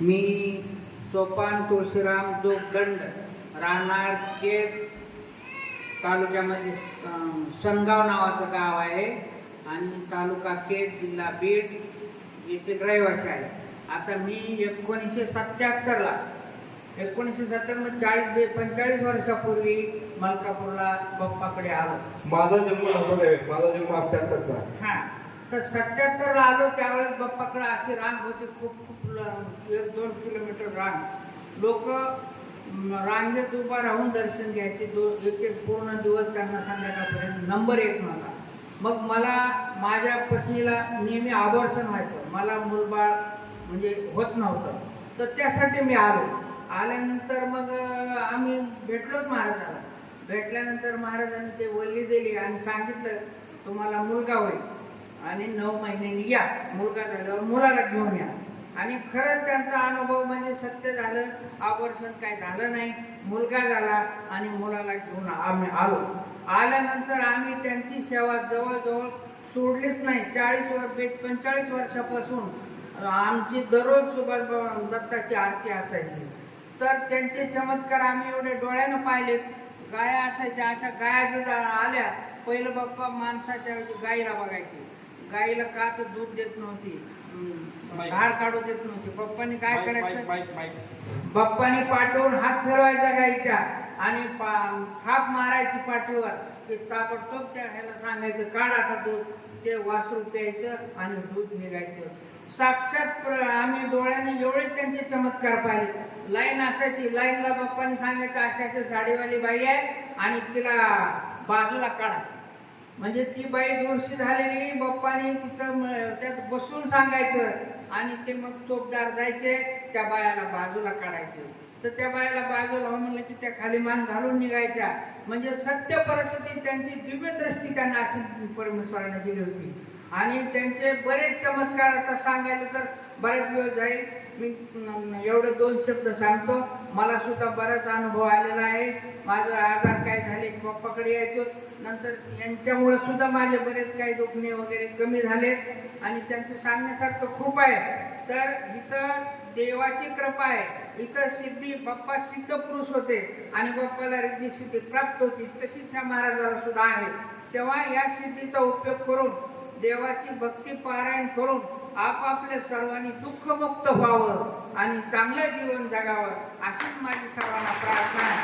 मी सोपान तुळशीराम जोगदंड राहणार केज तालुक्यामध्ये संगाव नावाचं गाव आहे आणि तालुका केज जिल्हा बीड येथे रहिवासी आहे. आता मी 1977ला 45 वर्षापूर्वी मलकापूरला बाप्पाकडे आलो. माझा जन्म 78चा. हां, तर 77ला आलो त्यावेळेस बाप्पाकडे अशी रांग होती, खूप 1-2 किलोमीटर रांग. लोक रांगेत उभा राहून दर्शन घ्यायचे. एक पूर्ण दिवस त्यांना संध्याकाळपर्यंत नंबर येत नव्हता. मग मला माझ्या पत्नीला नेहमी आवर्षण व्हायचं, मला मुलबाळ म्हणजे होत नव्हतं, तर त्यासाठी मी आल्यानंतर मग आम्ही भेटलोच महाराजाला. भेटल्यानंतर महाराजांनी ते वल्ली दिली आणि सांगितलं तुम्हाला मुलगा होईल आणि 9 महिन्यांनी या, मुलगा झाल्यावर मुलाला घेऊन या. आणि खरंच त्यांचा अनुभव म्हणजे सत्य झालं. आवर्षण काय झालं नाही, मुलगा झाला आणि मुलाला घेऊन आम्ही आलो. आल्यानंतर आम्ही त्यांची सेवा जवळजवळ सोडलीच नाही. 45 वर्षापासून आमची दररोज सुभाष दत्ताची आरती असायची. तर त्यांचे चमत्कार आम्ही एवढे डोळ्यानं पाहिलेत. गाया असायच्या, अशा गाया जर आल्या, पहिलं बाप्पा माणसाच्या गाईला बघायची. गाईला का तर दूध देत नव्हती, धार काढू देत नव्हती. बाप्पाने काय करायचं, बाप्पाने पाठवून हात फिरवायचा गाईच्या आणि थाप मारायची पाठीवर. ते ताबडतोब त्या ह्याला सांगायचं काढ आता दूध. ते वासरू प्यायचं आणि दूध निघायचं. साक्षात आम्ही डोळ्याने एवढे त्यांचे चमत्कार पाहिले. लाईन असायची, लाईनला बाप्पाने सांगायचं अशा साडीवाली बाई आहे आणि तिला बाजूला काढा. म्हणजे ती बाई दोषी झालेली, बाप्पाने तिथं त्यात बसून सांगायचं आणि ते मग चोपदार जायचे, त्या बायाला बाजूला काढायचे. तर त्या बायाला बाजूला म्हणलं की त्या खाली मान घालून निघायच्या. म्हणजे सत्य परिस्थिती, त्यांची दिव्य दृष्टी त्यांना अशी परमेश्वराने दिली होती. आणि त्यांचे बरेच चमत्कार आता सांगायला तर बरेच वेळ जाईल. मी एवढे 2 शब्द सांगतो. मला सुद्धा बराच अनुभव आलेला आहे. माझं आजार काय झाले, बाप्पाकडे यायचो. नंतर यांच्यामुळे सुद्धा माझे बरेच काही दुखणे वगैरे कमी झाले आणि त्यांचं सांगण्यासारखं खूप आहे. तर इथं देवाची कृपा आहे. इथं सिद्धी, बाप्पा सिद्ध पुरुष होते आणि बाप्पाला रिद्धी सिद्धी प्राप्त होती. तशीच ह्या महाराजाला सुद्धा आहे. तेव्हा या सिद्धीचा उपयोग करून देवाची भक्ती पारायण करून आपापल्या सर्वांनी दुःखमुक्त व्हावं आणि चांगलं जीवन जगावं, अशीच माझी सर्वांना प्रार्थना आहे.